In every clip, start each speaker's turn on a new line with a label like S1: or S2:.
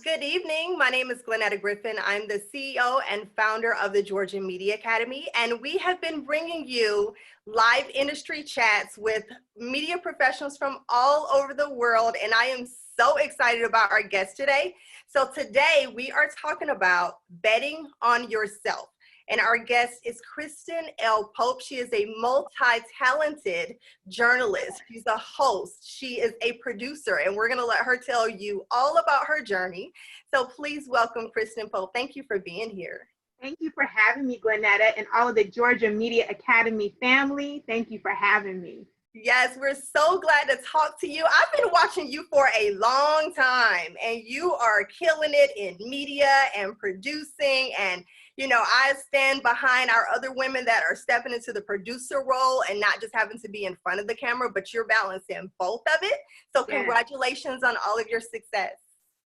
S1: Good evening. My name is GlenNeta Griffin. I'm the CEO and founder of the Georgia Media Academy, and we have been bringing you live industry chats with media professionals from all over the world, and I am so excited about our guest today. So today we are talking about betting on yourself. And our guest is Kristen L Pope. She is a multi-talented journalist. She's a host. She is a producer, and we're going to let her tell you all about her journey. So please welcome Kristen Pope. Thank you for being here.
S2: Thank you for having me, GlenNeta, and all of the Georgia Media Academy family. Thank you for having me.
S1: Yes, we're so glad to talk to you. I've been watching you for a long time, and you are killing it in media and producing. And, you know, I stand behind our other women that are stepping into the producer role and not just having to be in front of the camera, but you're balancing both of it. So congratulations on all of your success.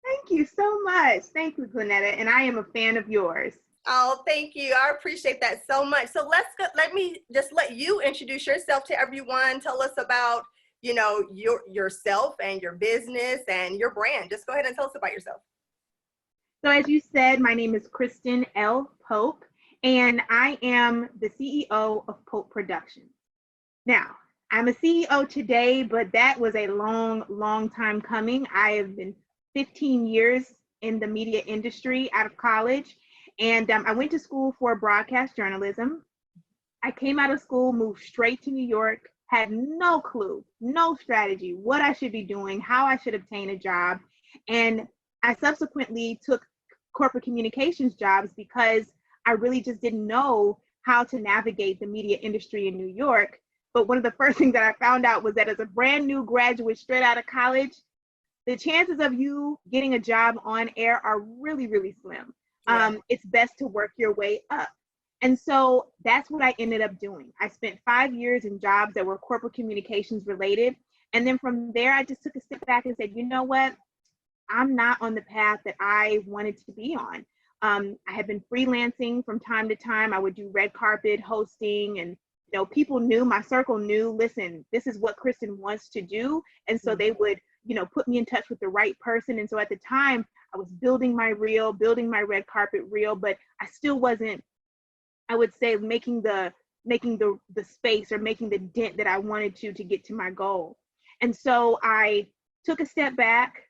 S2: Thank you so much. Thank you, GlenNeta, and I am a fan of yours.
S1: Oh, thank you. I appreciate that so much. So let me just let you introduce yourself to everyone. Tell us about, you know, yourself and your business and your brand. Just go ahead and tell us about yourself.
S2: So as you said, my name is Kristen L Pope, and I am the CEO of Pope Productions. Now, I'm a CEO today, but that was a long time coming. I have been 15 years in the media industry out of college. And I went to school for broadcast journalism. I came out of school, moved straight to New York, had no clue, no strategy, what I should be doing, how I should obtain a job. And I subsequently took corporate communications jobs because I really just didn't know how to navigate the media industry in New York. But one of the first things that I found out was that as a brand new graduate straight out of college, the chances of you getting a job on air are really slim. It's best to work your way up. And so that's what I ended up doing. I spent 5 years in jobs that were corporate communications related. And then from there, I just took a step back and said, you know what? I'm not on the path that I wanted to be on. I had been freelancing from time to time. I would do red carpet hosting, and you know, people knew, my circle knew, listen, this is what Kristen wants to do. And so they would, you know, put me in touch with the right person. And so at the time, I was building my reel, building my red carpet reel, but I still wasn't, I would say, making the space or making the dent that I wanted to get to my goal. And so I took a step back,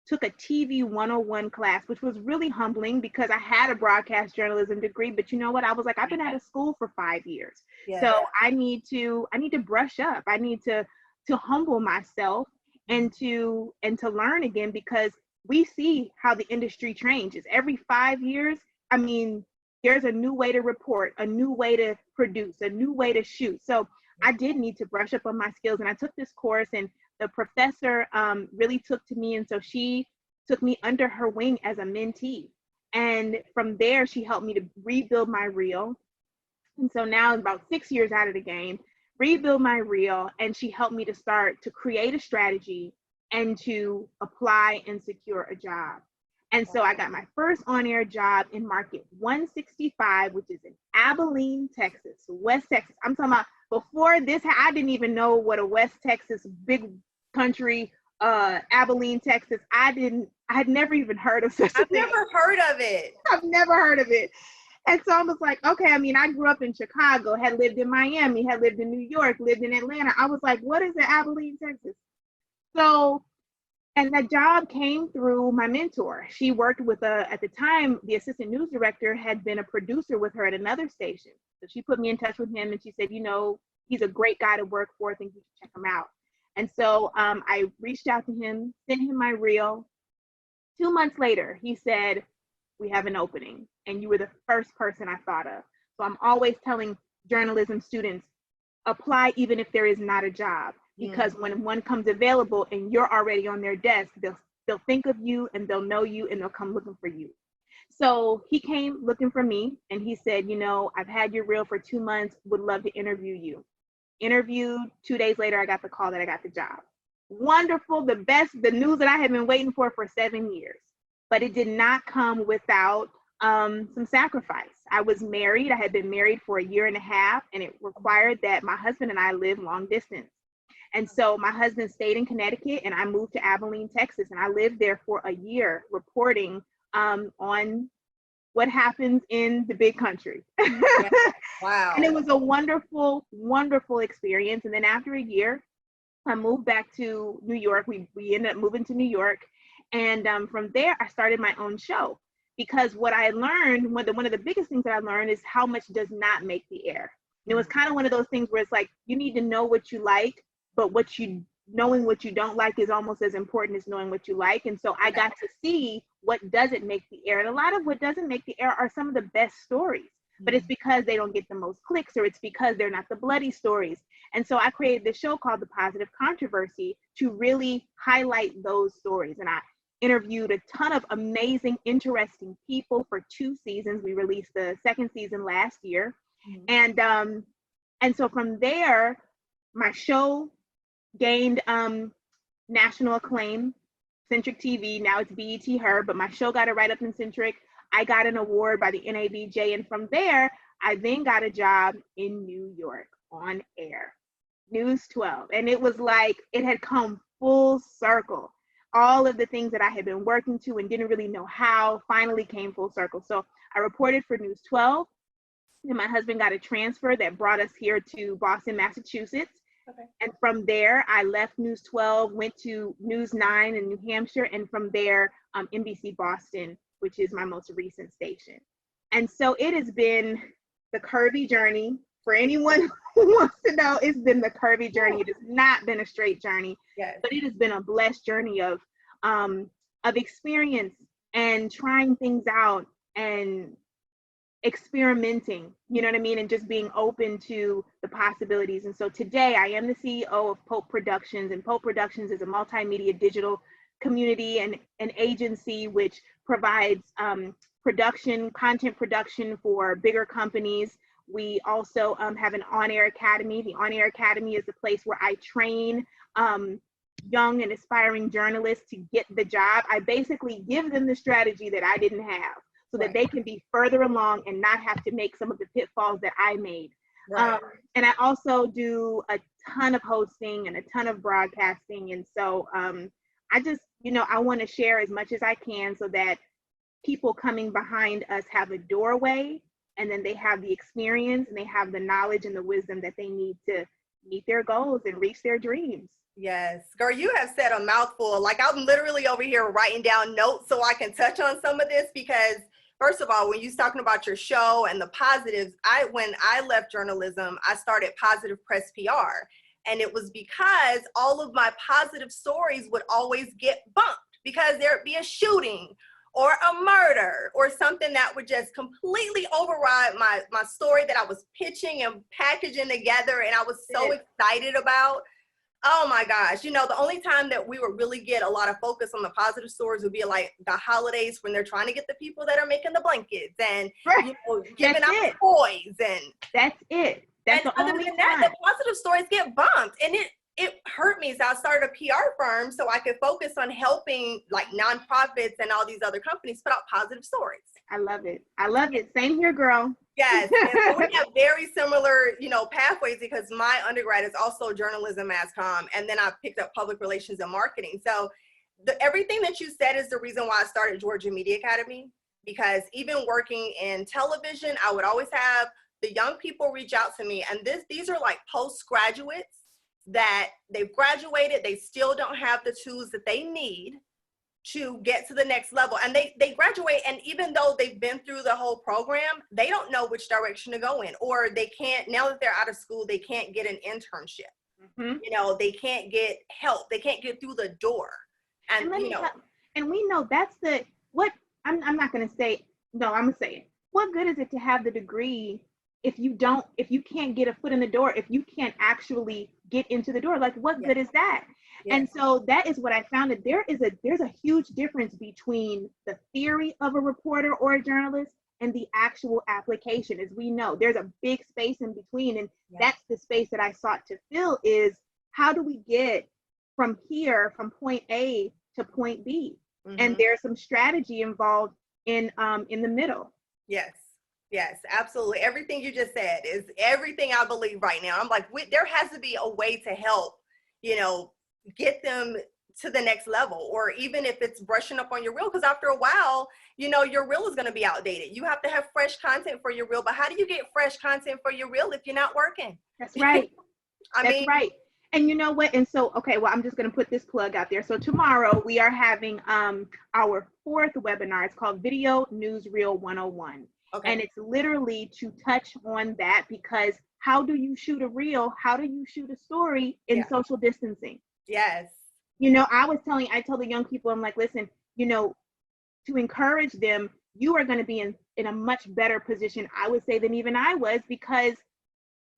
S2: took a TV 101 class, which was really humbling because I had a broadcast journalism degree, but you know what? I was like, I've been out of school for 5 years. Yeah. So I need to brush up. I need to humble myself and to learn again, because we see how the industry changes every 5 years. I mean, there's a new way to report, a new way to produce, a new way to shoot. So I did need to brush up on my skills, and I took this course, and the professor really took to me. And so she took me under her wing as a mentee. And from there, she helped me to rebuild my reel. And so now about 6 years out of the game, rebuild my reel. And she helped me to start to create a strategy and to apply and secure a job. And so I got my first on-air job in market 165, which is in Abilene, Texas, West Texas. I'm talking about before this, I didn't even know what a West Texas, big country, Abilene, Texas. I had never even heard of such a thing.
S1: I've never heard of it.
S2: I've never heard of it. And so I was like, okay, I mean, I grew up in Chicago, had lived in Miami, had lived in New York, lived in Atlanta. I was like, what is it, Abilene, Texas? So, and that job came through my mentor. She worked with at the time, the assistant news director had been a producer with her at another station. So she put me in touch with him, and she said, you know, he's a great guy to work for. I think you should check him out. And so I reached out to him, sent him my reel. 2 months later, he said, we have an opening, and you were the first person I thought of. So I'm always telling journalism students, apply even if there is not a job. Because when one comes available and you're already on their desk, they'll think of you, and they'll know you, and they'll come looking for you. So he came looking for me, and he said, you know, I've had your reel for 2 months, would love to interview you. Interviewed, 2 days later, I got the call that I got the job. Wonderful, the best, the news that I had been waiting for 7 years. But it did not come without some sacrifice. I was married. I had been married for 1.5 years, and it required that my husband and I live long distance. And so my husband stayed in Connecticut and I moved to Abilene, Texas, and I lived there for a year reporting on what happens in the big country.
S1: Yeah. Wow.
S2: And it was a wonderful, wonderful experience. And then after a year, I moved back to New York. We ended up moving to New York. And from there, I started my own show, because what I learned, one of the biggest things that I learned is how much does not make the air. And it was kind of one of those things where it's like, you need to know what you like, but knowing what you don't like is almost as important as knowing what you like. And so I got to see what doesn't make the air. And a lot of what doesn't make the air are some of the best stories, but it's because they don't get the most clicks, or it's because they're not the bloody stories. And so I created this show called The Positive Controversy to really highlight those stories. And I interviewed a ton of amazing, interesting people for 2 seasons. We released the 2nd season last year. And so from there, my show gained national acclaim. Centric TV, now it's BET Her, but my show got a write-up in Centric. I got an award by the NABJ, and from there, I then got a job in New York on air, News 12. And it was like, it had come full circle. All of the things that I had been working to and didn't really know how finally came full circle. So I reported for News 12, and my husband got a transfer that brought us here to Boston, Massachusetts. Okay. And from there, I left News 12, went to News 9 in New Hampshire, and from there, NBC Boston, which is my most recent station. And so it has been the curvy journey. For anyone who wants to know, it's been the curvy journey. It has not been a straight journey, yes, but it has been a blessed journey of experience and trying things out and experimenting, you know what I mean? And just being open to the possibilities. And so today I am the CEO of Pope Productions, and Pope Productions is a multimedia digital community and an agency which provides content production for bigger companies. We also have an on-air academy. The on-air academy is a place where I train young and aspiring journalists to get the job. I basically give them the strategy that I didn't have, so that they can be further along and not have to make some of the pitfalls that I made. Right. And I also do a ton of hosting and a ton of broadcasting. And so I just, I want to share as much as I can so that people coming behind us have a doorway, and then they have the experience and they have the knowledge and the wisdom that they need to meet their goals and reach their dreams.
S1: Yes, girl, you have said a mouthful. Like, I'm literally over here writing down notes so I can touch on some of this, because first of all, when you're talking about your show and the positives, when I left journalism, I started Positive Press PR. And it was because all of my positive stories would always get bumped because there'd be a shooting or a murder or something that would just completely override my story that I was pitching and packaging together and I was so excited about. Oh my gosh, the only time that we would really get a lot of focus on the positive stories would be like the holidays, when they're trying to get the people that are making the blankets and giving out toys, and
S2: that's it. That's the only time.
S1: The positive stories get bumped, and it hurt me. So I started a PR firm so I could focus on helping like nonprofits and all these other companies put out positive stories.
S2: I love it. I love it. Same here, girl.
S1: Yes, and so we have very similar, pathways, because my undergrad is also journalism, mass comm, and then I picked up public relations and marketing. So everything that you said is the reason why I started Georgia Media Academy, because even working in television, I would always have the young people reach out to me, and these are like postgraduates that they've graduated, they still don't have the tools that they need to get to the next level, and they graduate, and even though they've been through the whole program, they don't know which direction to go in, or they can't, now that they're out of school, they can't get an internship. They can't get help, they can't get through the door, and
S2: we know that's I'm not going to say, no, I'm going to say it. What good is it to have the degree if you can't get a foot in the door, if you can't actually get into the door? Like, what good is that? Yes. And so that is what I found, that there's a huge difference between the theory of a reporter or a journalist and the actual application. As we know, there's a big space in between, and that's the space that I sought to fill, is how do we get from here, from point A to point B? Mm-hmm. And there's some strategy involved in the middle.
S1: Yes, absolutely. Everything you just said is everything I believe right now. I'm like, there has to be a way to help you know, get them to the next level, or even if it's brushing up on your reel, because after a while, you know, your reel is going to be outdated. You have to have fresh content for your reel, but how do you get fresh content for your reel if you're not working?
S2: That's right.
S1: I
S2: That's
S1: mean,
S2: right. And you know what? And so, okay, well, I'm just going to put this plug out there. So tomorrow we are having our fourth webinar. It's called Video Newsreel 101.
S1: okay.
S2: And it's literally to touch on that, because how do you shoot a reel? How do you shoot a story in social distancing?
S1: Yes.
S2: You know, I tell the young people, I'm like, listen, you know, to encourage them, you are going to be in a much better position, I would say, than even I was, because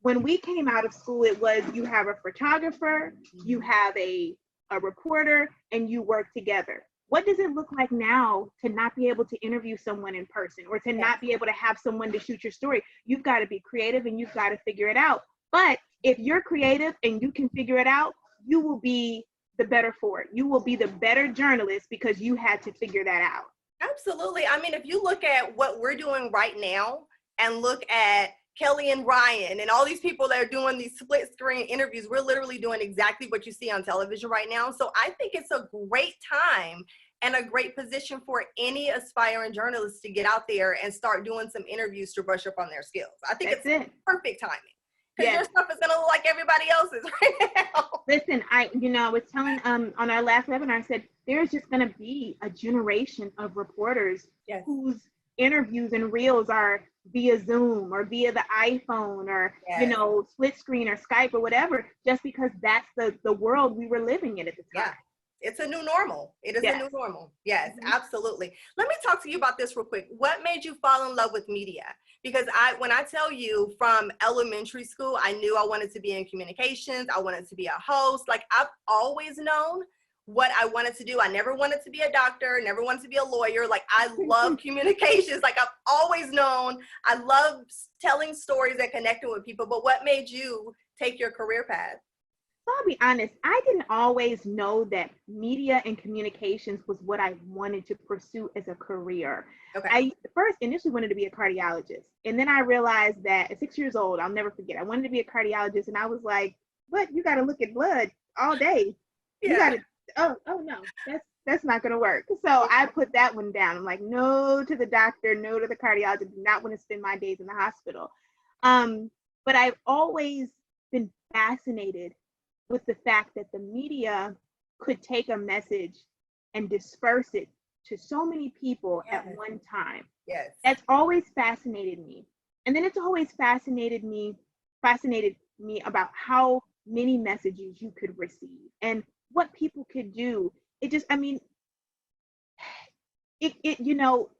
S2: when we came out of school, it was you have a photographer, you have a reporter, and you work together. What does it look like now to not be able to interview someone in person, or to not be able to have someone to shoot your story? You've got to be creative and you've got to figure it out. But if you're creative and you can figure it out, you will be the better for it. You will be the better journalist because you had to figure that out.
S1: Absolutely. I mean, if you look at what we're doing right now and look at Kelly and Ryan and all these people that are doing these split screen interviews, we're literally doing exactly what you see on television right now. So I think it's a great time and a great position for any aspiring journalist to get out there and start doing some interviews to brush up on their skills. I think it's perfect timing, because your stuff is gonna look like everybody else's right now.
S2: Listen, I was telling on our last webinar, I said there's just gonna be a generation of reporters whose interviews and reels are via Zoom or via the iPhone or you know, split screen or Skype or whatever, just because that's the world we were living in at the time.
S1: Yeah. It's a new normal. It is a new normal. Yes, absolutely. Let me talk to you about this real quick. What made you fall in love with media? Because when I tell you, from elementary school, I knew I wanted to be in communications. I wanted to be a host. Like, I've always known what I wanted to do. I never wanted to be a doctor, never wanted to be a lawyer. Like, I love communications. Like, I've always known I love telling stories and connecting with people. But what made you take your career path?
S2: So I'll be honest, I didn't always know that media and communications was what I wanted to pursue as a career.
S1: Okay.
S2: I first initially wanted to be a cardiologist. And then I realized that at 6 years old, I'll never forget, I wanted to be a cardiologist. And I was like, what? You got to look at blood all day. You got to, oh no, that's not going to work. So I put that one down. I'm like, no to the doctor, no to the cardiologist. Do not want to spend my days in the hospital. But I've always been fascinated with the fact that the media could take a message and disperse it to so many people at one time.
S1: Yes.
S2: That's always fascinated me. And then it's always fascinated me about how many messages you could receive and what people could do. It just, I mean, you know,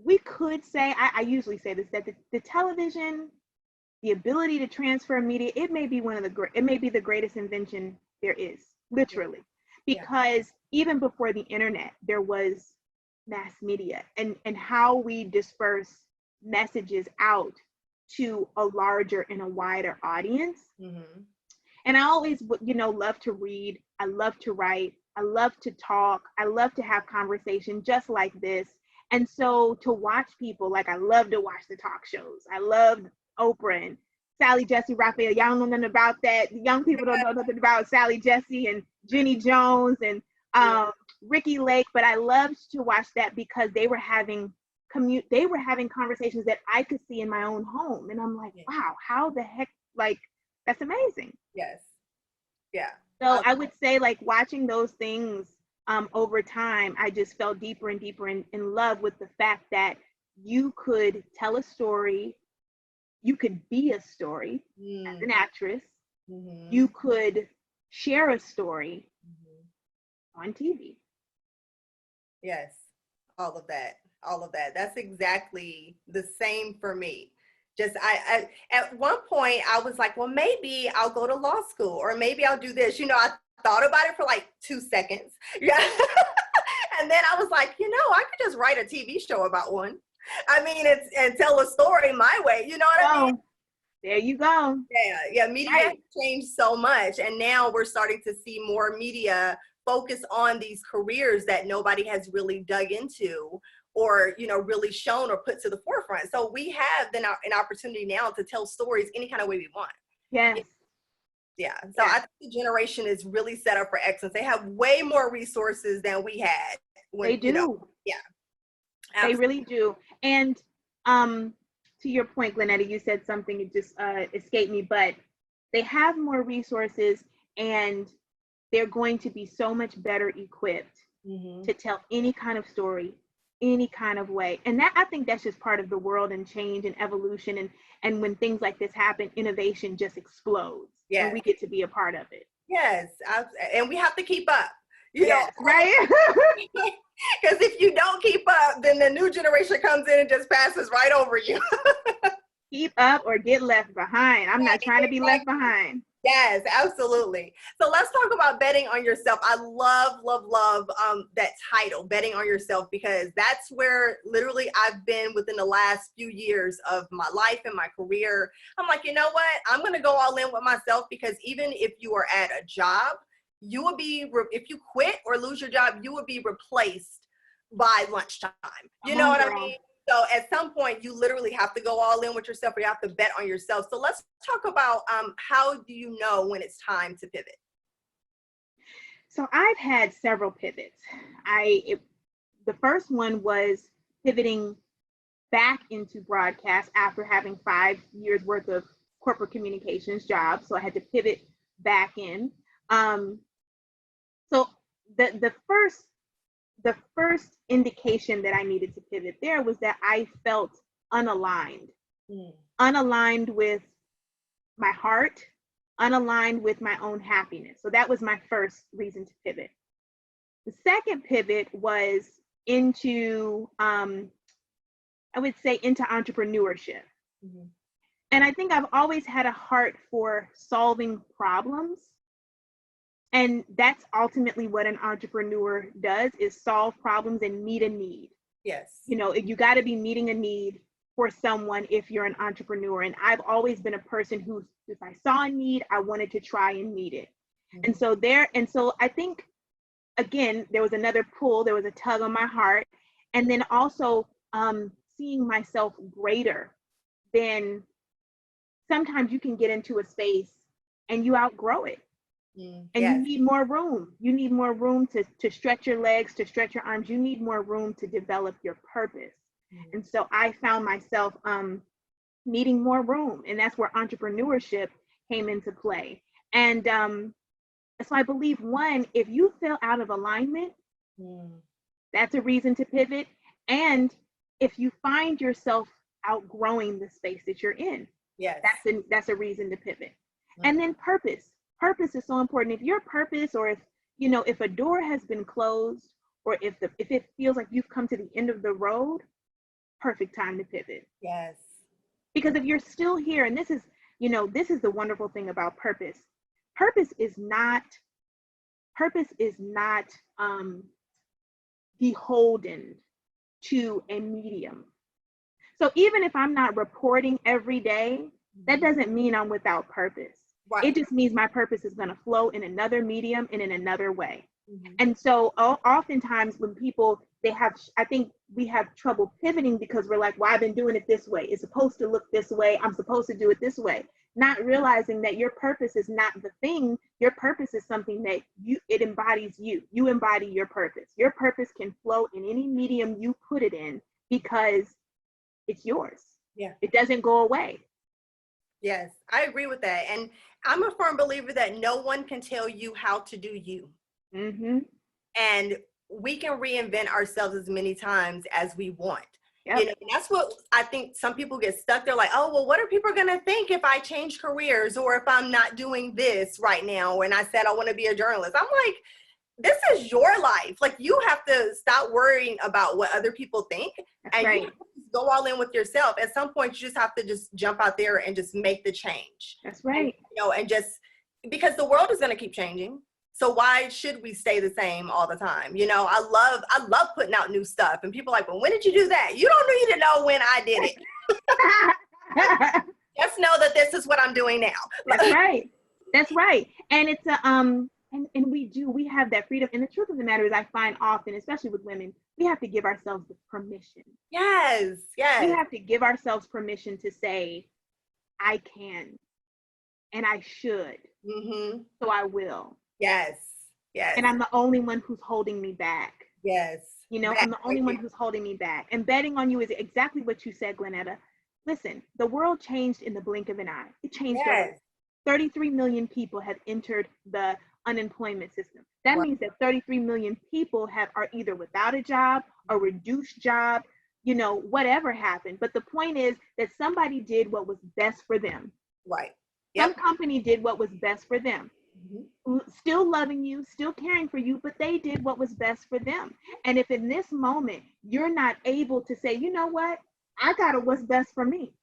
S2: we could say, I usually say this, that the television, the ability to transfer media, it may be the greatest invention there is, literally, because even before the internet, there was mass media and how we disperse messages out to a larger and a wider audience. And I always, love to read. I love to write. I love to talk. I love to have conversation just like this. And so to watch people, like, I love to watch the talk shows. I love Oprah and Sally Jesse Raphael. Y'all don't know nothing about that. The young people don't know nothing about Sally Jesse and Jenny Jones and Ricky Lake. But I loved to watch that because they were having conversations that I could see in my own home. And I'm like, wow, how the heck, like, that's amazing.
S1: Yes. Yeah.
S2: So I would say, like, watching those things over time, I just fell deeper and deeper in love with the fact that you could tell a story. You could be a story as an actress. You could share a story on TV.
S1: Yes, all of that. That's exactly the same for me. Just I at one point I was like, well, maybe I'll go to law school, or maybe I'll do this. I thought about it for like 2 seconds. Yeah. And then I was like, I could just write a TV show about one. I mean, and tell a story my way. You know what I mean?
S2: There you go.
S1: Yeah. Media has changed so much, and now we're starting to see more media focus on these careers that nobody has really dug into, or really shown or put to the forefront. So we have then an opportunity now to tell stories any kind of way we want.
S2: Yes.
S1: Yeah. So I think the generation is really set up for excellence. They have way more resources than we had when,
S2: They do.
S1: yeah.
S2: They
S1: Absolutely.
S2: really do. And to your point, GlenNeta, you said something, it just escaped me, but they have more resources and they're going to be so much better equipped to tell any kind of story, any kind of way. And that, I think that's just part of the world and change and evolution. And when things like this happen, innovation just explodes.
S1: Yes.
S2: And we get to be a part of it.
S1: Yes. And we have to keep up.
S2: Yes, right?
S1: Because if you don't keep up, then the new generation comes in and just passes right over you.
S2: Keep up or get left behind. I'm not trying to be left behind.
S1: Yes, absolutely. So let's talk about betting on yourself. I love that title, betting on yourself, because that's where literally I've been within the last few years of my life and my career. I'm like, you know what? I'm going to go all in with myself, because even if you are at a job, you will be, if you quit or lose your job, you will be replaced by lunchtime. You know what I mean? So at some point, you literally have to go all in with yourself, or you have to bet on yourself. So let's talk about how do you know when it's time to pivot?
S2: So I've had several pivots. The first one was pivoting back into broadcast after having 5 years worth of corporate communications jobs. So I had to pivot back in. So the first indication that I needed to pivot there was that I felt unaligned, unaligned with my heart, unaligned with my own happiness. So that was my first reason to pivot. The second pivot was into, I would say, into entrepreneurship. And I think I've always had a heart for solving problems. And that's ultimately what an entrepreneur does, is solve problems and meet a need.
S1: Yes.
S2: You know, you got to be meeting a need for someone if you're an entrepreneur. And I've always been a person who, if I saw a need, I wanted to try and meet it. And so I think, again, there was another pull, there was a tug on my heart. And then also seeing myself greater than, sometimes you can get into a space and you outgrow it. And you need more room. You need more room to stretch your legs, to stretch your arms. You need more room to develop your purpose. And so I found myself needing more room. And that's where entrepreneurship came into play. And so I believe, one, if you feel out of alignment, that's a reason to pivot. And if you find yourself outgrowing the space that you're in, that's a reason to pivot. And then purpose. Purpose is so important. If your purpose, or if a door has been closed, or if it feels like you've come to the end of the road, perfect time to pivot.
S1: Yes.
S2: Because if you're still here, and this is the wonderful thing about purpose. Purpose is not beholden to a medium. So even if I'm not reporting every day, that doesn't mean I'm without purpose. Right. It just means my purpose is going to flow in another medium and in another way. And so oftentimes when people, I think we have trouble pivoting because we're like, well, I've been doing it this way. It's supposed to look this way. I'm supposed to do it this way. Not realizing that your purpose is not the thing. Your purpose is something that it embodies you. You embody your purpose. Your purpose can flow in any medium you put it in because it's yours. Yeah. It doesn't go away.
S1: Yes, I agree with that. And I'm a firm believer that no one can tell you how to do you. And we can reinvent ourselves as many times as we want. Yep. And that's what I think some people get stuck. They're like, oh, well, what are people going to think if I change careers, or if I'm not doing this right now? And I said, I want to be a journalist. I'm like, this is your life. Like, you have to stop worrying about what other people think. That's right. You go all in with yourself. At some point, you just have to just jump out there and just make the change.
S2: That's right.
S1: And just because the world is going to keep changing. So why should we stay the same all the time? I love putting out new stuff, and people are like, well, when did you do that? You don't need to know when I did it. Just know that this is what I'm doing now.
S2: That's right. That's right. And it's and we have that freedom. And the truth of the matter is, I find often, especially with women, we have to give ourselves the permission.
S1: Yes.
S2: We have to give ourselves permission to say, I can. and I should.
S1: Mm-hmm.
S2: So I will.
S1: Yes. Yes.
S2: And I'm the only one who's holding me back.
S1: Yes.
S2: You know, I'm the only one who's holding me back. And betting on you is exactly what you said, GlenNeta. Listen, the world changed in the blink of an eye. It changed over. 33 million people have entered the unemployment system. That means that 33 million people are either without a job or reduced job, you know, whatever happened. But the point is that somebody did what was best for them.
S1: Right.
S2: Some company did what was best for them. Still loving you, still caring for you, but they did what was best for them. And if in this moment you're not able to say, you know what, I got what's best for me.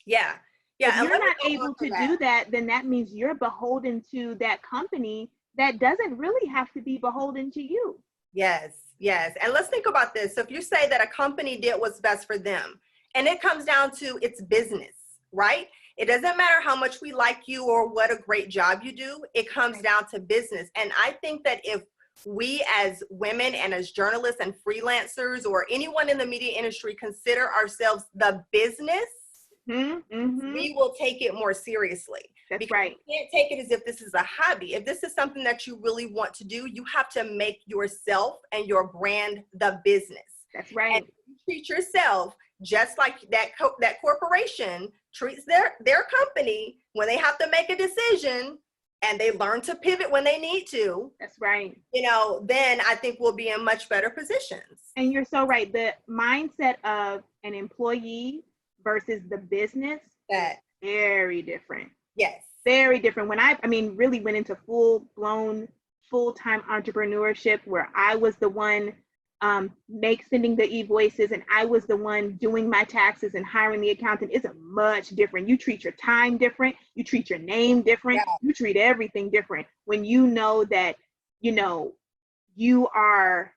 S1: Yeah.
S2: If you're not able to do that, then that means you're beholden to that company that doesn't really have to be beholden to you.
S1: Yes, yes. And let's think about this. So if you say that a company did what's best for them, and it comes down to its business, right? It doesn't matter how much we like you or what a great job you do. It comes down to business. And I think that if we as women and as journalists and freelancers or anyone in the media industry consider ourselves the business, we will take it more seriously.
S2: That's right.
S1: You can't take it as if this is a hobby. If this is something that you really want to do, you have to make yourself and your brand the business.
S2: That's right.
S1: And you treat yourself just like that corporation treats their company when they have to make a decision and they learn to pivot when they need to.
S2: That's right.
S1: You know, then I think we'll be in much better positions.
S2: And you're so right. The mindset of an employee versus the business, that very different.
S1: Yes.
S2: Very different. When I really went into full-blown, full-time entrepreneurship where I was the one sending the e-voices and I was the one doing my taxes and hiring the accountant, it's much different. You treat your time different. You treat your name different. Yeah. You treat everything different when you know that, you know, you are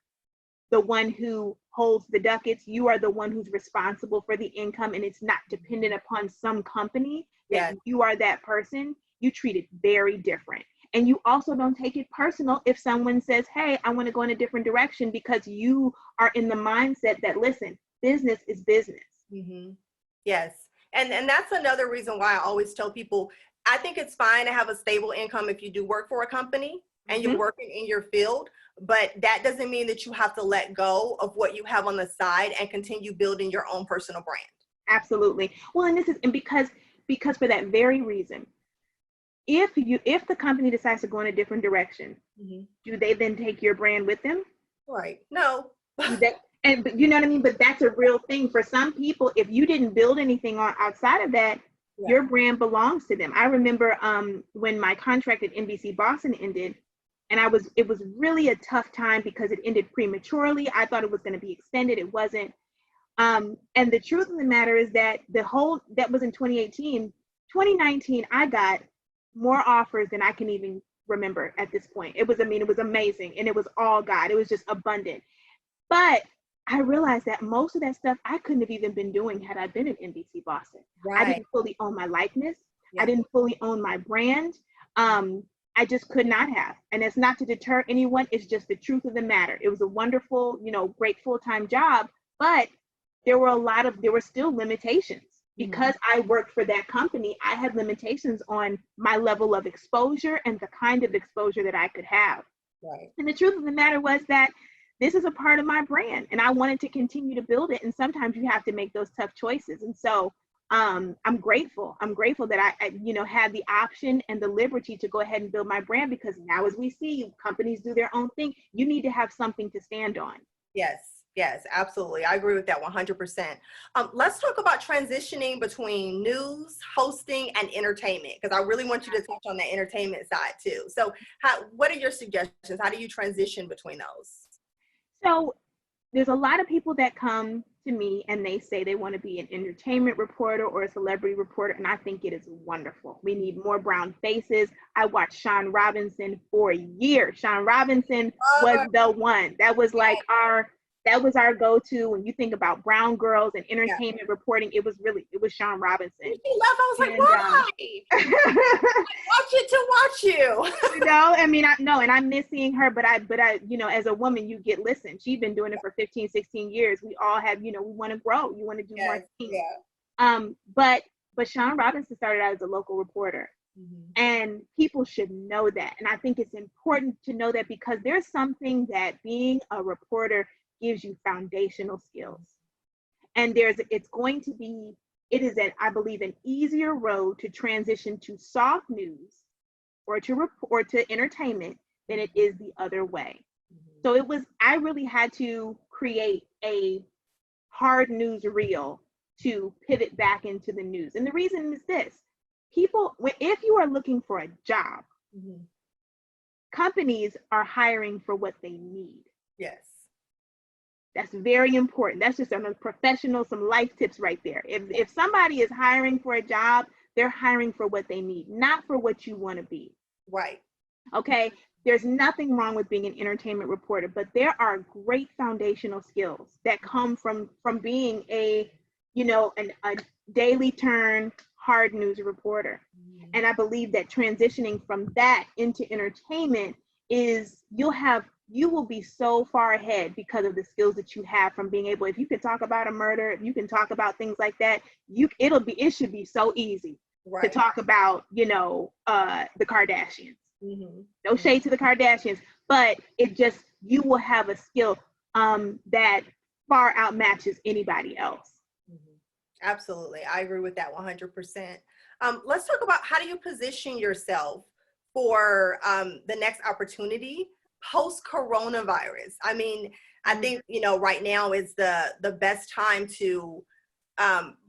S2: the one who holds the ducats. You are the one who's responsible for the income, and it's not dependent upon some company that you are that person. You treat it very different. And you also don't take it personal if someone says, hey, I want to go in a different direction, because you are in the mindset that, listen, business is business.
S1: Mm-hmm. Yes. And that's another reason why I always tell people, I think it's fine to have a stable income if you do work for a company and you're working in your field, but that doesn't mean that you have to let go of what you have on the side and continue building your own personal brand.
S2: Absolutely. Well, and because for that very reason, if the company decides to go in a different direction, do they then take your brand with them?
S1: Right. No.
S2: But you know what I mean? But that's a real thing for some people. If you didn't build anything outside of that, your brand belongs to them. I remember when my contract at NBC Boston ended, and it was really a tough time because it ended prematurely. I thought it was going to be extended. It wasn't. And the truth of the matter is that that was in 2018. 2019, I got more offers than I can even remember at this point. It was amazing. And it was all God. It was just abundant. But I realized that most of that stuff I couldn't have even been doing had I been at NBC Boston. Right. I didn't fully own my likeness. Yeah. I didn't fully own my brand. I just could not have. And it's not to deter anyone. It's just the truth of the matter. It was a wonderful, great full-time job, but there were still limitations. Because I worked for that company, I had limitations on my level of exposure and the kind of exposure that I could have. Right. And the truth of the matter was that this is a part of my brand and I wanted to continue to build it. And sometimes you have to make those tough choices. And so I'm grateful. I'm grateful that I had the option and the liberty to go ahead and build my brand, because now, as we see, companies do their own thing. You need to have something to stand on.
S1: Yes. Yes, absolutely. I agree with that 100%. Let's talk about transitioning between news, hosting, and entertainment, because I really want you to touch on the entertainment side too. So what are your suggestions? How do you transition between those?
S2: So there's a lot of people that come to me and they say they want to be an entertainment reporter or a celebrity reporter, and I think it is wonderful. We need more brown faces. I watched Sean Robinson for years. Sean Robinson was the one. That was like our go-to when you think about brown girls and entertainment reporting. It was Sean Robinson.
S1: He left. I was like, why? Watch it to watch you.
S2: And I miss seeing her, but I, as a woman, she's been doing it for 15, 16 years. We all have, we want to grow. You want to do more things. Yeah. But Sean Robinson started out as a local reporter. And people should know that. And I think it's important to know that because there's something that being a reporter gives you foundational skills. And it is I believe, an easier road to transition to soft news or to entertainment than it is the other way. So I really had to create a hard news reel to pivot back into the news. And the reason is this: if you are looking for a job, companies are hiring for what they need.
S1: Yes.
S2: That's very important. That's just some professional, some life tips right there. If somebody is hiring for a job, they're hiring for what they need, not for what you want to be.
S1: Right.
S2: Okay. There's nothing wrong with being an entertainment reporter, but there are great foundational skills that come from being a daily turn hard news reporter. And I believe that transitioning from that into entertainment you will be so far ahead because of the skills that you have from being able, if you can talk about a murder, if you can talk about things like that, it should be so easy to talk about, the Kardashians. No shade to the Kardashians, but you will have a skill that far outmatches anybody else.
S1: Absolutely. I agree with that 100%. Let's talk about, how do you position yourself for the next opportunity post-coronavirus? I mean, I think, right now is the best time to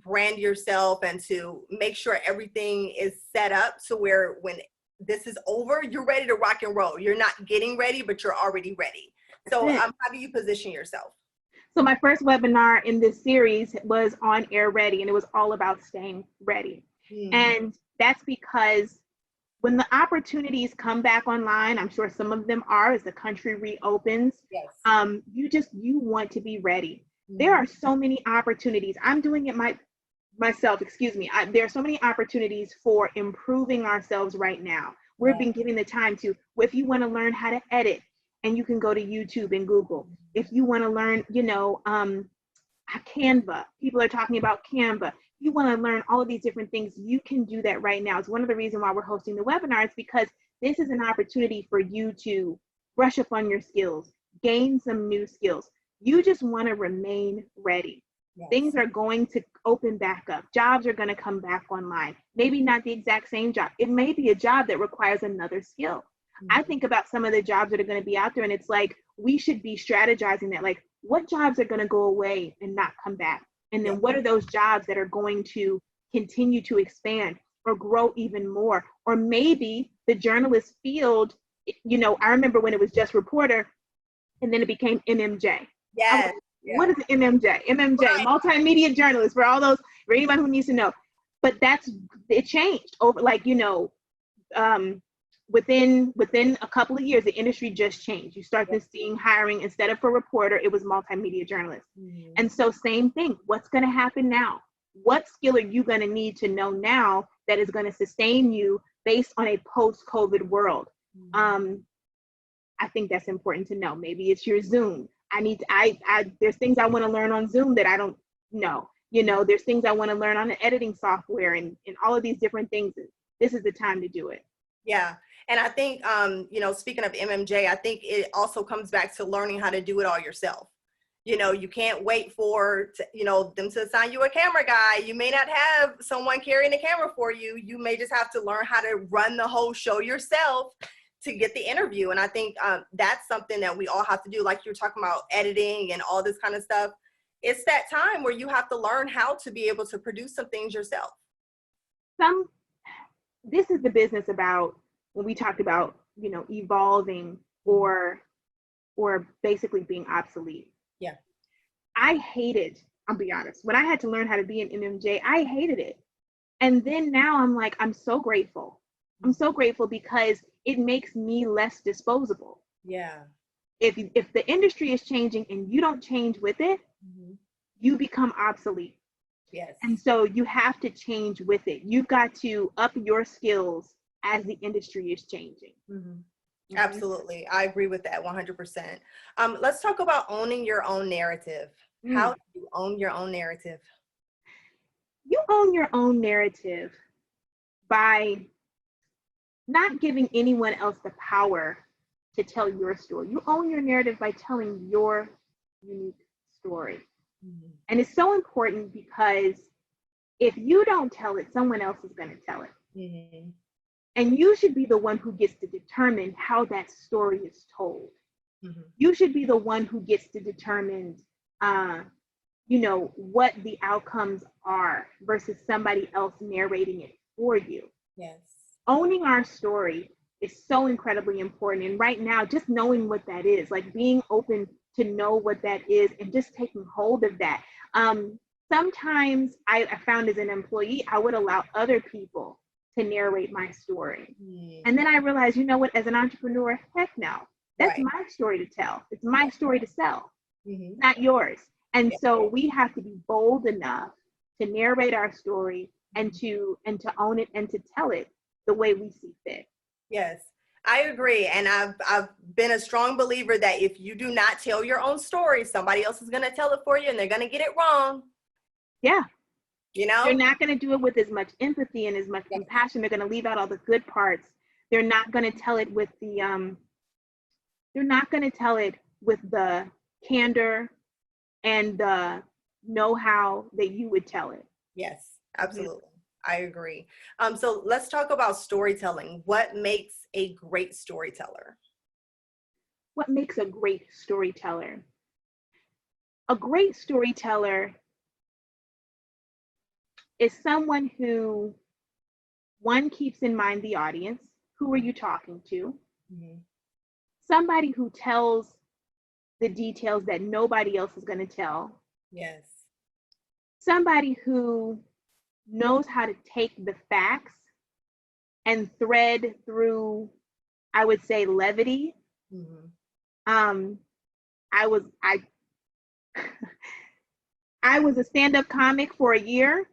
S1: brand yourself and to make sure everything is set up so where when this is over, you're ready to rock and roll. You're not getting ready, but you're already ready. So how do you position yourself?
S2: So my first webinar in this series was on Air Ready, and it was all about staying ready. And that's because when the opportunities come back online, I'm sure some of them are as the country reopens, you want to be ready. There are so many opportunities. I'm doing it myself, there are so many opportunities for improving ourselves right now. We've been given the time to, if you want to learn how to edit, and you can go to YouTube and Google. If you want to learn, Canva, people are talking about Canva. You want to learn all of these different things, you can do that right now. It's one of the reasons why we're hosting the webinar, is because this is an opportunity for you to brush up on your skills, gain some new skills. You just want to remain ready. Things are going to open back up. Jobs are going to come back online. Maybe not the exact same job. It may be a job that requires another skill. I think about some of the jobs that are going to be out there, and it's like, we should be strategizing that, like, what jobs are going to go away and not come back? And then what are those jobs that are going to continue to expand or grow even more? Or maybe the journalist field, I remember when it was just reporter, and then it became MMJ.
S1: Yes.
S2: What is MMJ? MMJ, multimedia journalist, for anyone who needs to know. But it changed over, within a couple of years, the industry just changed. You start seeing hiring, instead of for reporter, it was multimedia journalist. And so same thing, what's going to happen now? What skill are you going to need to know now that is going to sustain you based on a post-COVID world? I think that's important to know. Maybe it's your Zoom. There's things I want to learn on Zoom that I don't know. There's things I want to learn on the editing software and all of these different things. This is the time to do it.
S1: Yeah. And I think, speaking of MMJ, I think it also comes back to learning how to do it all yourself. You can't wait for, them to assign you a camera guy. You may not have someone carrying the camera for you. You may just have to learn how to run the whole show yourself to get the interview. And I think that's something that we all have to do. Like you're talking about editing and all this kind of stuff. It's that time where you have to learn how to be able to produce some things yourself.
S2: This is the business about when we talked about, evolving or basically being obsolete.
S1: Yeah.
S2: I hated, I'll be honest, when I had to learn how to be an MMJ, I hated it. And then now I'm like, I'm so grateful. I'm so grateful because it makes me less disposable.
S1: Yeah.
S2: If the industry is changing and you don't change with it, you become obsolete.
S1: Yes.
S2: And so you have to change with it. You've got to up your skills as the industry is changing.
S1: Absolutely. I agree with that 100%. Let's talk about owning your own narrative. How do you own your own narrative? You
S2: own your own narrative by not giving anyone else the power to tell your story. You own your narrative by telling your unique story.
S3: Mhm.
S2: And it's so important because if you don't tell it, someone else is going to tell it.
S3: Mhm.
S2: And you should be the one who gets to determine how that story is told.
S3: Mhm.
S2: You should be the one who gets to determine, what the outcomes are versus somebody else narrating it for you.
S3: Yes.
S2: Owning our story is so incredibly important. And right now, just knowing what that is, like being open to know what that is and just taking hold of that. Sometimes I found as an employee, I would allow other people to narrate my story.
S3: Mhm.
S2: And then I realized, you know what, as an entrepreneur, heck no, that's
S3: Right.
S2: my story to tell. It's my story to sell,
S3: Mhm.
S2: not yours. And
S3: Yeah.
S2: so we have to be bold enough to narrate our story and to own it and to tell it the way we see fit.
S1: Yes, I agree. And I've been a strong believer that if you do not tell your own story, somebody else is going to tell it for you and they're going to get it wrong.
S2: Yeah.
S1: You
S2: They're
S1: know?
S2: not going to do it with as much empathy and as much
S3: Yeah.
S2: compassion. They're going to leave out all the good parts. They're not going to tell it with the candor and the know-how that you would tell it.
S1: Yes, absolutely. I agree. So let's talk about storytelling. What makes a great storyteller?
S2: What makes a great storyteller? A great storyteller is someone who, one, keeps in mind the audience. Who are you talking to?
S3: Mhm.
S2: Somebody who tells the details that nobody else is going to tell.
S3: Yes.
S2: Somebody who knows how to take the facts and thread through, I would say, levity.
S3: Mhm.
S2: Um, I was I I was a stand-up comic for a year.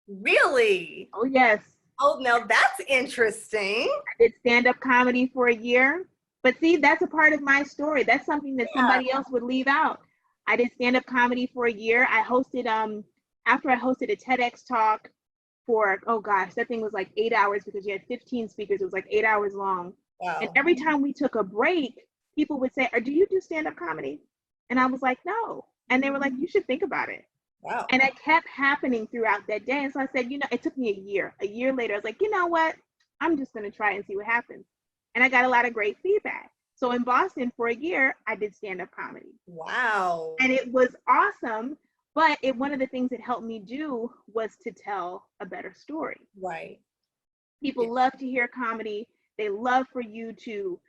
S1: Really?
S2: Oh yes,
S1: Oh, now that's interesting.
S2: I did stand-up comedy for a year. But see, that's a part of my story. That's something that
S1: Yeah.
S2: somebody else would leave out. I did stand-up comedy for a year. I hosted after I hosted a TEDx talk for, oh gosh, that thing was like 8 hours because you had 15 speakers. It was like 8 hours long. And
S3: Wow.
S2: every time we took a break, people would say, do you do stand-up comedy? And I was like, no. And they were like, you should think about it.
S3: Wow.
S2: And it kept happening throughout that day. And so I said, it took me a year. A year later, I was like, you know what? I'm just going to try and see what happens. And I got a lot of great feedback. So in Boston for a year, I did stand-up comedy.
S1: Wow.
S2: And it was awesome. But one of the things it helped me do was to tell a better story.
S3: Right.
S2: People
S3: Yeah.
S2: love to hear comedy. They love for you to,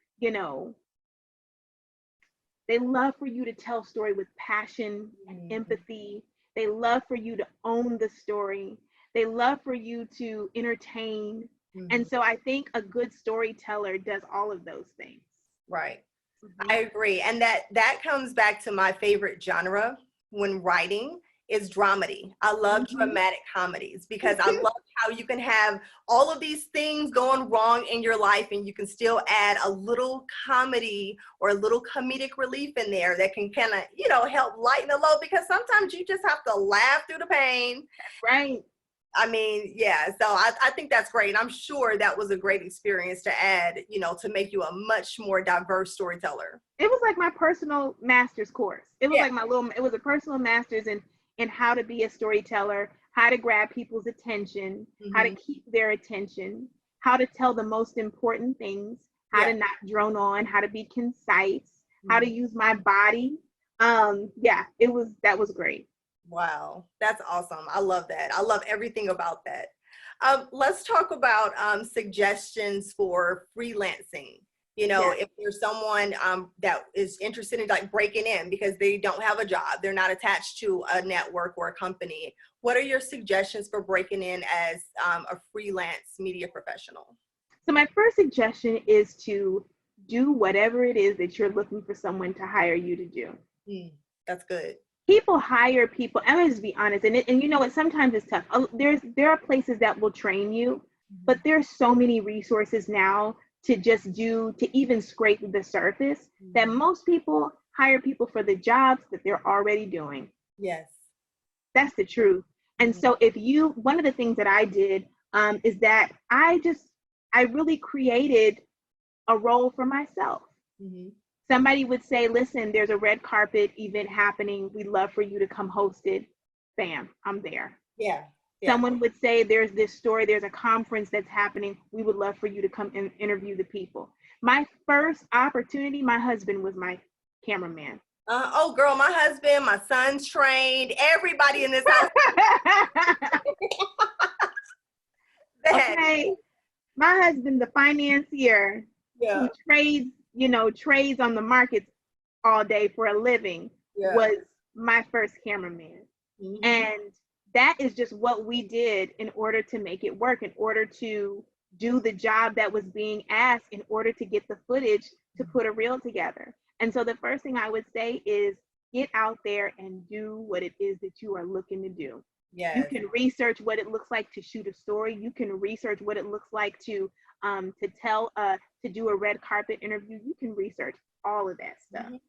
S2: they love for you to tell a story with passion and
S3: Mhm.
S2: empathy. They love for you to own the story. They love for you to entertain. And
S3: Mhm.
S2: so I think a good storyteller does all of those things.
S1: Right.
S2: Mhm.
S1: I agree. And that comes back to my favorite genre when writing is dramedy. I love
S2: Mhm.
S1: dramatic comedies because I love how you can have all of these things going wrong in your life and you can still add a little comedy or a little comedic relief in there that can kind of, help lighten the load because sometimes you just have to laugh through the pain.
S2: Right.
S1: I mean, yeah, so I think that's great. And I'm sure that was a great experience to add, to make you a much more diverse storyteller.
S2: It was like my personal master's course. It was
S1: Yeah.
S2: like it was a personal master's in how to be a storyteller, how to grab people's attention, how to
S1: Mhm.
S2: keep their attention, how to tell the most important things, how
S1: Yeah.
S2: to not drone on, how to be concise, how to
S3: Mhm.
S2: use my body. That was great.
S1: Wow, that's awesome. I love that. I love everything about that. Let's talk about suggestions for freelancing.
S2: Yeah.
S1: If there's someone that is interested in like breaking in because they don't have a job, they're not attached to a network or a company. What are your suggestions for breaking in as a freelance media professional?
S2: So my first suggestion is to do whatever it is that you're looking for someone to hire you to do.
S1: That's good.
S2: People hire people. I'm gonna just be honest, and you know what? Sometimes it's tough. There are places that will train you, but there's so many resources now to even scrape the surface that most people hire people for the jobs that they're already doing.
S3: Yes.
S2: That's the truth. And so one of the things that I did is that I really created a role for myself.
S1: Mhm.
S2: Somebody would say, listen, there's a red carpet event happening. We'd love for you to come host it. Bam, I'm there.
S1: Yeah. Yeah.
S2: Someone would say, there's this story, there's a conference that's happening. We would love for you to come and interview the people. My first opportunity, my husband was my cameraman.
S1: Oh, girl, my husband, my son's trained, everybody in this house.
S2: Okay. My husband, the financier,
S1: Yeah.
S2: who trades on the markets all day for a living,
S1: Yeah.
S2: was my first cameraman.
S1: Mhm.
S2: And that is just what we did in order to make it work, in order to do the job that was being asked, in order to get the footage to put a reel together. And so the first thing I would say is get out there and do what it is that you are looking to do.
S1: Yes.
S2: You can research what it looks like to shoot a story. You can research what it looks like to do a red carpet interview. You can research all of that stuff.
S1: Mhm.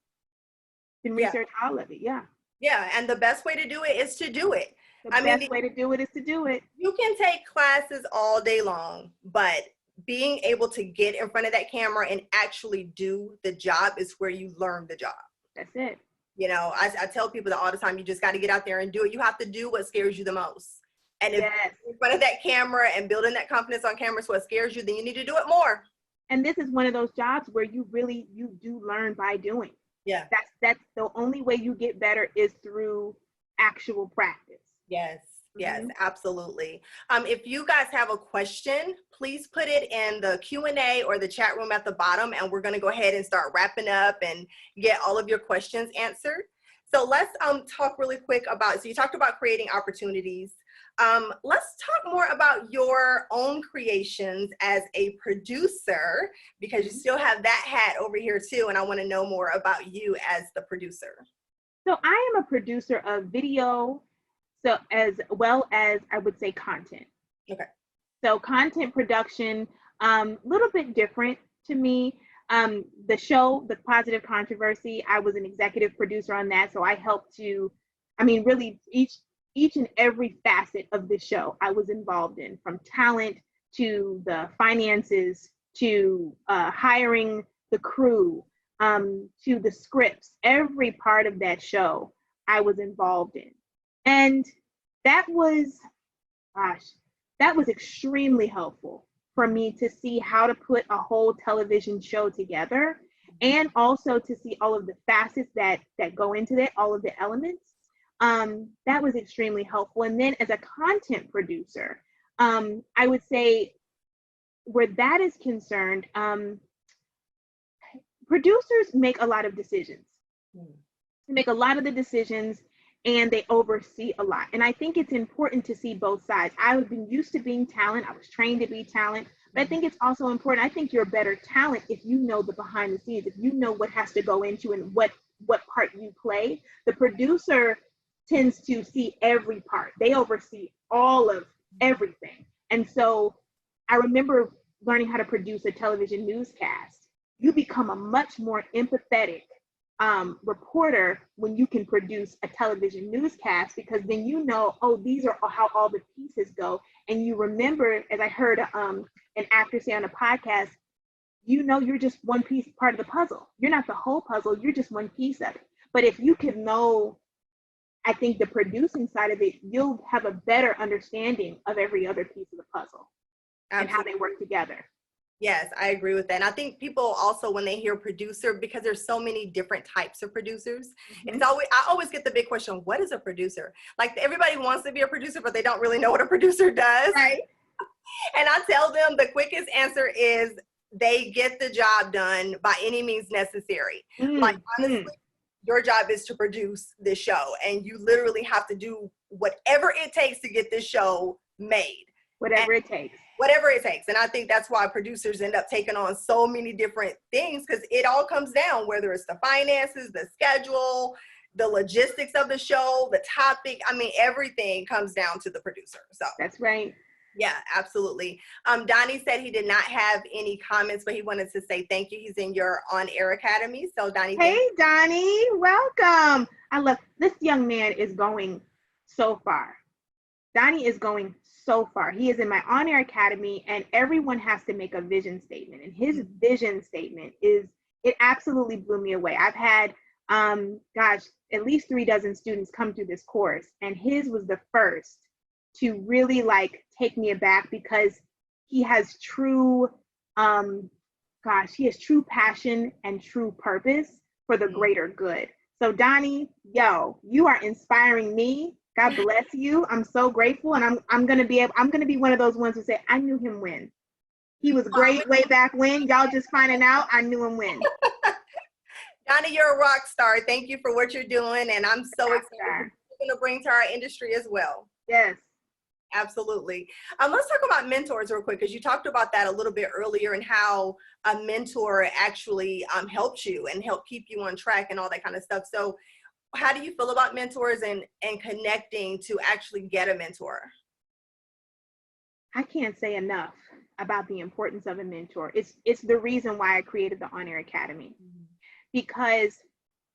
S2: You can
S1: Yeah.
S2: research all of it. Yeah.
S1: Yeah, and the best way to do it is to do it.
S2: The best way to do it is to do it.
S1: You can take classes all day long, but being able to get in front of that camera and actually do the job is where you learn the job.
S2: That's it.
S1: You know, I tell people that all the time, you just got to get out there and do it. You have to do what scares you the most. And if
S2: Yes.
S1: in front of that camera and building that confidence on camera is what scares you, then you need to do it more.
S2: And this is one of those jobs where you do learn by doing.
S1: Yeah.
S2: That's the only way you get better is through actual practice.
S1: Yes. Yes,
S2: Mhm.
S1: absolutely. If you guys have a question, please put it in the Q&A or the chat room at the bottom, and we're going to go ahead and start wrapping up and get all of your questions answered. So let's talk really quick about, so you talked about creating opportunities. Let's talk more about your own creations as a producer, because you still have that hat over here too, and I want to know more about you as the producer.
S2: So I am a producer of video, so as well as I would say content.
S1: Okay.
S2: So content production, little bit different to me. The show, The Positive Controversy, I was an executive producer on that. So I helped to, really each and every facet of the show I was involved in, from talent to the finances to hiring the crew, to the scripts. Every part of that show I was involved in. And that was extremely helpful for me to see how to put a whole television show together, and also to see all of the facets that go into that, all of the elements. That was extremely helpful. And then as a content producer, I would say where that is concerned, producers make a lot of decisions. They make a lot of the decisions, and they oversee a lot. And I think it's important to see both sides. I've been used to being talent. I was trained to be talent, but I think it's also important. I think you're a better talent if you know the behind the scenes, if you know what has to go into and what part you play. The producer tends to see every part. They oversee all of everything. And so I remember learning how to produce a television newscast. You become a much more empathetic reporter when you can produce a television newscast, because then you know, oh, these are how all the pieces go. And you remember, as I heard an actor say on a podcast, you know, you're just one piece, part of the puzzle. You're not the whole puzzle, you're just one piece of it. But if you can know, I think, the producing side of it, you'll have a better understanding of every other piece of the puzzle. Absolutely. And how they work together.
S1: Yes, I agree with that. And I think people also, when they hear producer, because there's so many different types of producers,
S2: Mm-hmm.
S1: I always get the big question, what is a producer? Like, everybody wants to be a producer, but they don't really know what a producer does.
S2: Right.
S1: And I tell them the quickest answer is they get the job done by any means necessary.
S2: Mm-hmm.
S1: Like, honestly, your job is to produce this show, and you literally have to do whatever it takes to get this show made.
S2: Whatever it takes.
S1: Whatever it takes. And I think that's why producers end up taking on so many different things, because it all comes down, whether it's the finances, the schedule, the logistics of the show, the topic. I mean, everything comes down to the producer. So
S2: that's right.
S1: Yeah, absolutely. Donnie said he did not have any comments, but he wanted to say thank you. He's in your on-air academy. So Donnie.
S2: Hey, Donnie, welcome. I love this young man is going so far. Donnie is going so far. He is in my on-air academy, and everyone has to make a vision statement. And his vision statement is, it absolutely blew me away. I've had, at least 36 students come through this course, and his was the first to really like take me aback, because he has true, he has true passion and true purpose for the greater good. So Donnie, yo, you are inspiring me. God bless you. I'm so grateful, and I'm gonna be one of those ones who say, I knew him when. He was great way back when. Y'all just finding out, I knew him when.
S1: Donnie, you're a rock star. Thank you for what you're doing, and I'm so excited for what you're gonna bring to our industry as well.
S2: Yes.
S1: Absolutely. Let's talk about mentors real quick, because you talked about that a little bit earlier, and how a mentor actually helps you and help keep you on track and all that kind of stuff. So how do you feel about mentors and connecting to actually get a mentor?
S2: I can't say enough about the importance of a mentor. It's the reason why I created the On Air Academy. Because,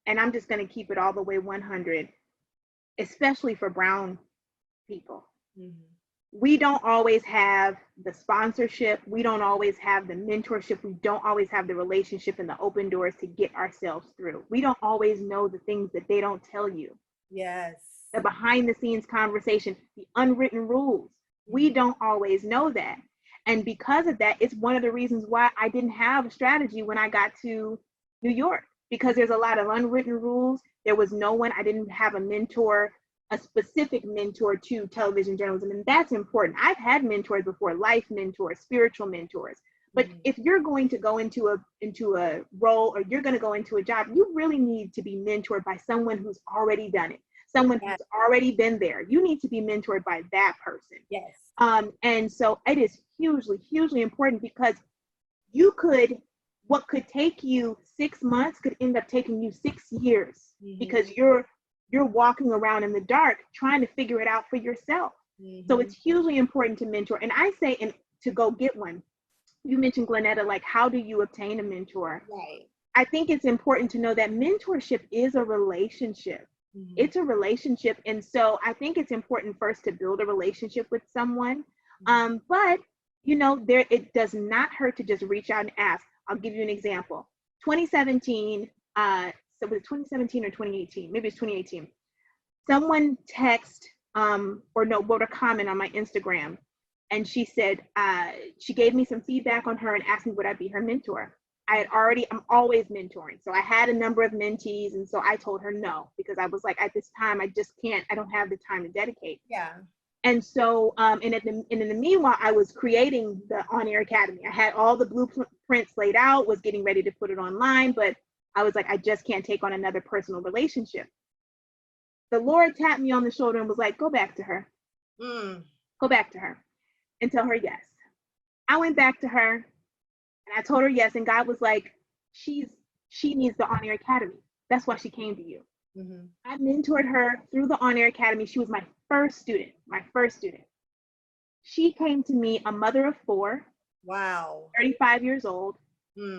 S2: and I'm just going to keep it all the way 100, especially for brown people. We don't always have the sponsorship. We don't always have the mentorship. We don't always have the relationship and the open doors to get ourselves through. We don't always know the things that they don't tell you.
S1: Yes.
S2: The behind the scenes conversation, the unwritten rules. We don't always know that. And because of that, it's one of the reasons why I didn't have a strategy when I got to New York, because there's a lot of unwritten rules. There was no one, I didn't have a mentor, a specific mentor to television journalism. And that's important. I've had mentors before, life mentors, spiritual mentors. But if you're going to go into a role, or you're going to go into a job, you really need to be mentored by someone who's already done it, someone who's already been there. You need to be mentored by that person.
S1: Yes.
S2: And so it is hugely, hugely important, because what could take you 6 months could end up taking you 6 years, because you're walking around in the dark trying to figure it out for yourself. So it's hugely important to mentor. And I say, and to go get one. You mentioned GlenNeta, like, how do you obtain a mentor?
S1: Right.
S2: I think it's important to know that mentorship is a relationship. It's a relationship. And so I think it's important first to build a relationship with someone. But, it does not hurt to just reach out and ask. I'll give you an example. 2017, so was it 2017 or 2018? Maybe it's 2018. Someone wrote a comment on my Instagram, and she said, she gave me some feedback on her and asked me would I be her mentor. I'm always mentoring. So I had a number of mentees, and so I told her no, because I was like, at this time, I just can't, I don't have the time to dedicate.
S1: Yeah.
S2: And so, in the meanwhile, I was creating the On Air Academy. I had all the blueprints laid out, was getting ready to put it online, but I was like, I just can't take on another personal relationship. The Lord tapped me on the shoulder and was like, go back to her. Go back to her and tell her yes. I went back to her and I told her yes. And God was like, she needs the On Air Academy. That's why she came to you. I mentored her through the On Air Academy. She was my first student. She came to me, a mother of 4.
S1: Wow.
S2: 35 years old,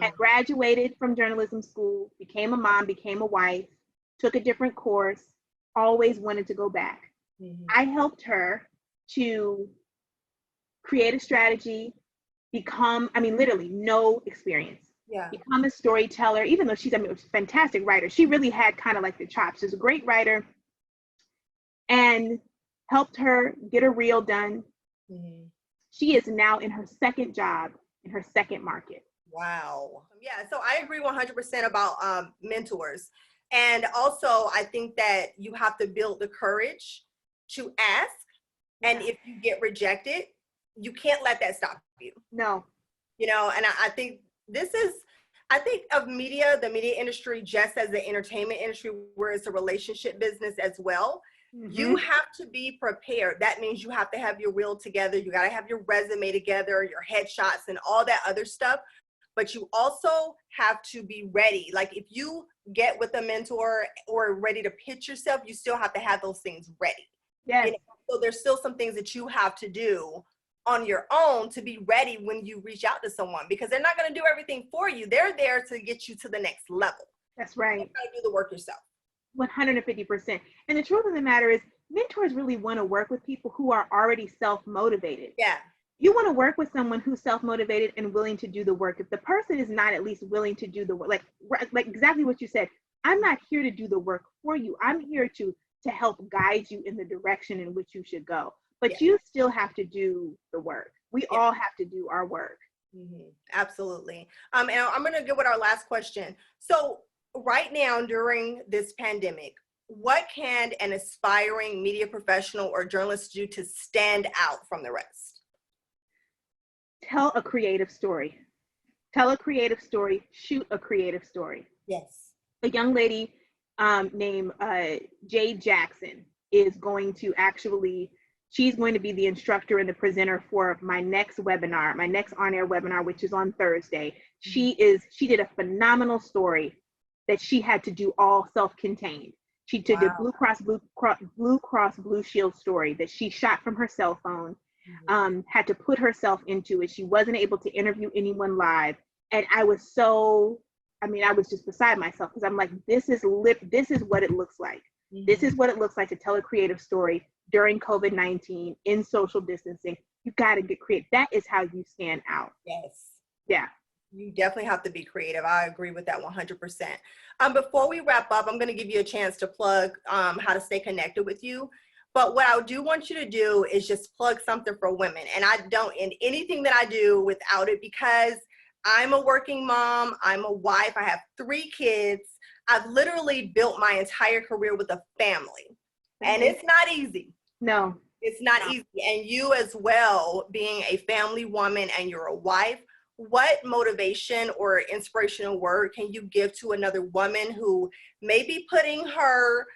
S2: had graduated from journalism school, became a mom, became a wife, took a different course, always wanted to go back. I helped her to create a strategy, literally no experience. Become a storyteller, even though she's a fantastic writer. She really had kind of like the chops. She's a great writer, and helped her get a reel done. She is now in her second job, in her second market.
S1: Wow. Yeah, so I agree 100% about mentors. And also, I think that you have to build the courage to ask. And if you get rejected, you can't let that stop you.
S2: No.
S1: And I think I think of the media industry, just as the entertainment industry, where it's a relationship business as well. You have to be prepared. That means you have to have your reel together. You got to have your resume together, your headshots and all that other stuff. But you also have to be ready. Like, if you get with a mentor or ready to pitch yourself, you still have to have those things ready.
S2: Yes.
S1: So there's still some things that you have to do on your own to be ready when you reach out to someone, because they're not going to do everything for you. They're there to get you to the next level.
S2: That's right.
S1: You got to do the work yourself.
S2: 150%. And the truth of the matter is, mentors really want to work with people who are already self-motivated.
S1: Yeah.
S2: You want to work with someone who's self-motivated and willing to do the work. If the person is not at least willing to do the work, like exactly what you said, I'm not here to do the work for you. I'm here to help guide you in the direction in which you should go. But
S1: Yeah.
S2: you still have to do the work. We all have to do our work.
S1: Absolutely. And I'm going to go with our last question. So right now during this pandemic, what can an aspiring media professional or journalist do to stand out from the rest?
S2: Tell a creative story. Tell a creative story. Shoot a creative story.
S1: Yes.
S2: A young lady named Jade Jackson is going to she's going to be the instructor and the presenter for my next webinar, my next on-air webinar, which is on Thursday. She did a phenomenal story that she had to do all self-contained. She did a Blue Cross Blue Shield story that she shot from her cell phone, had to put herself into it. She wasn't able to interview anyone live. And I was just beside myself, because I'm like, this is what it looks like. This is what it looks like to tell a creative story during COVID-19 in social distancing. You got to get creative. That is how you stand out.
S1: Yes.
S2: Yeah.
S1: You definitely have to be creative. I agree with that 100%. Before we wrap up, I'm going to give you a chance to plug how to stay connected with you. But what I do want you to do is just plug something for women. And I don't end anything that I do without it, because I'm a working mom. I'm a wife. I have 3 kids. I've literally built my entire career with a family. And it's not easy.
S2: No.
S1: It's not easy. And you as well, being a family woman and you're a wife, what motivation or inspirational word can you give to another woman who may be putting her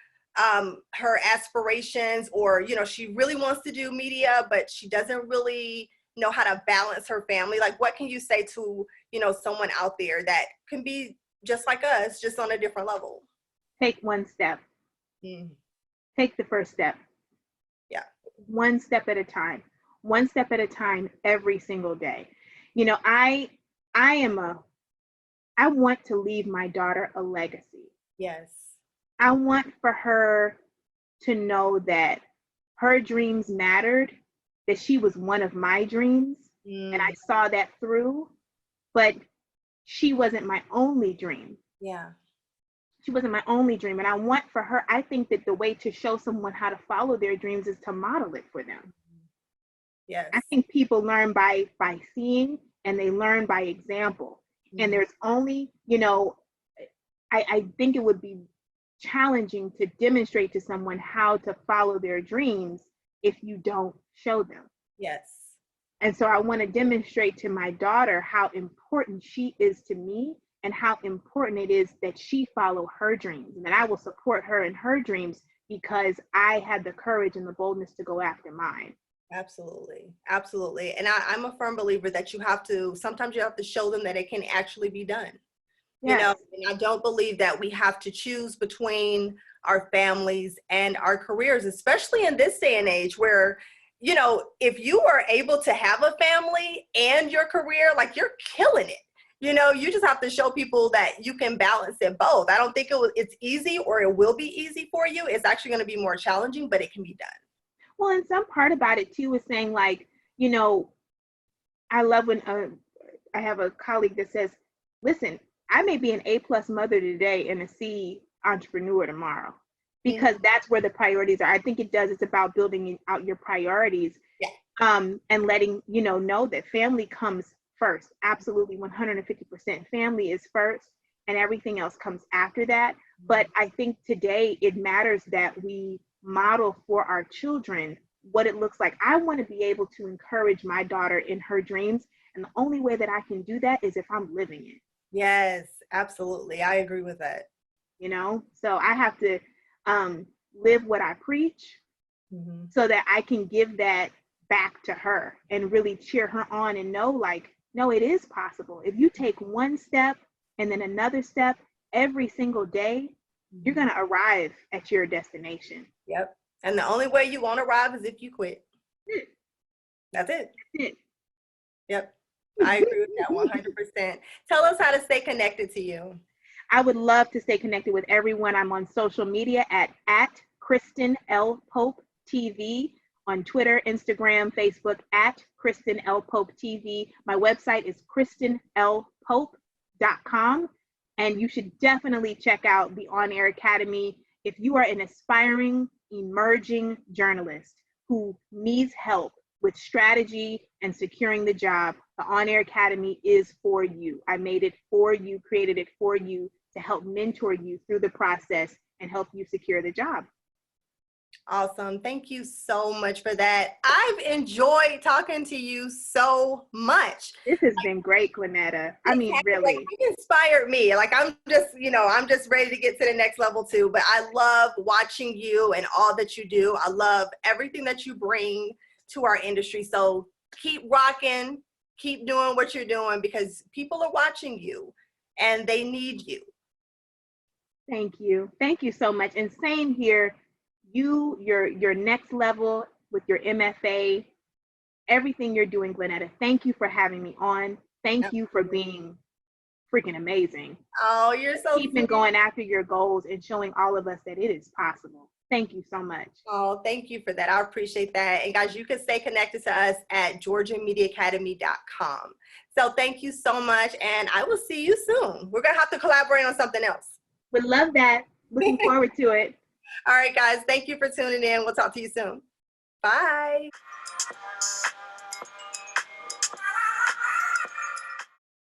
S1: aspirations, or, you know, she really wants to do media, but she doesn't really know how to balance her family? Like, what can you say to, you know, someone out there that can be just like us, just on a different level?
S2: Take one step. Take the first step.
S1: Yeah.
S2: One step at a time. One step at a time every single day. You know, I want to leave my daughter a legacy.
S1: Yes.
S2: I want for her to know that her dreams mattered, that she was one of my dreams, and I saw that through, but she wasn't my only dream.
S1: Yeah.
S2: She wasn't my only dream. And I want for her, I think that the way to show someone how to follow their dreams is to model it for them.
S1: Yes.
S2: I think people learn by seeing, and they learn by example. And there's only, you know, I think it would be challenging to demonstrate to someone how to follow their dreams if you don't show them.
S1: Yes.
S2: And so I want to demonstrate to my daughter how important she is to me, and how important it is that she follow her dreams, and that I will support her in her dreams because I had the courage and the boldness to go after mine.
S1: Absolutely. Absolutely. And I'm a firm believer that sometimes you have to show them that it can actually be done. Yes. You know, and I don't believe that we have to choose between our families and our careers, especially in this day and age where, you know, if you are able to have a family and your career, like, you're killing it. You know, you just have to show people that you can balance it both. I don't think it's easy, or it will be easy for you. It's actually going to be more challenging, but it can be done.
S2: Well, and some part about it too is saying, like, you know, I love when I have a colleague that says, listen, I may be an A+ mother today and a C entrepreneur tomorrow, because that's where the priorities are. I think it's about building out your priorities. Yeah. And letting, you know that family comes first. Absolutely, 150%. Family is first, and everything else comes after that. But I think today it matters that we model for our children what it looks like. I want to be able to encourage my daughter in her dreams, and the only way that I can do that is if I'm living it.
S1: Yes, absolutely. I agree with that.
S2: You know, so I have to live what I preach, so that I can give that back to her and really cheer her on, and know, like, no, it is possible. If you take one step and then another step every single day, you're going to arrive at your destination.
S1: Yep. And the only way you won't arrive is if you quit. That's it. Yep. I agree with that 100%. Tell us how to stay connected to you.
S2: I would love to stay connected with everyone. I'm on social media at Kristen L Pope TV on Twitter, Instagram, Facebook at Kristen L Pope TV. My website is KristenLPope.com. And you should definitely check out the On Air Academy if you are an aspiring, emerging journalist who needs help with strategy and securing the job. The On Air Academy is for you. I made it for you, created it for you to help mentor you through the process and help you secure the job.
S1: Awesome. Thank you so much for that. I've enjoyed talking to you so much.
S2: This has been great, GlenNeta. I mean, really.
S1: Like, you inspired me. Like, I'm just ready to get to the next level too. But I love watching you and all that you do. I love everything that you bring to our industry. So keep rocking, keep doing what you're doing, because people are watching you and they need you.
S2: Thank you. Thank you so much. And same here. Your next level with your MFA, everything you're doing, GlenNeta. Thank you for having me on. Thank you for being freaking amazing.
S1: Oh, you're so
S2: keeping going after your goals and showing all of us that it is possible. Thank you so much.
S1: Oh, thank you for that. I appreciate that. And guys, you can stay connected to us at GeorgiaMediaAcademy.com. So thank you so much, and I will see you soon. We're gonna have to collaborate on something else.
S2: Would love that. Looking forward to it.
S1: All right, guys. Thank you for tuning in. We'll talk to you soon. Bye.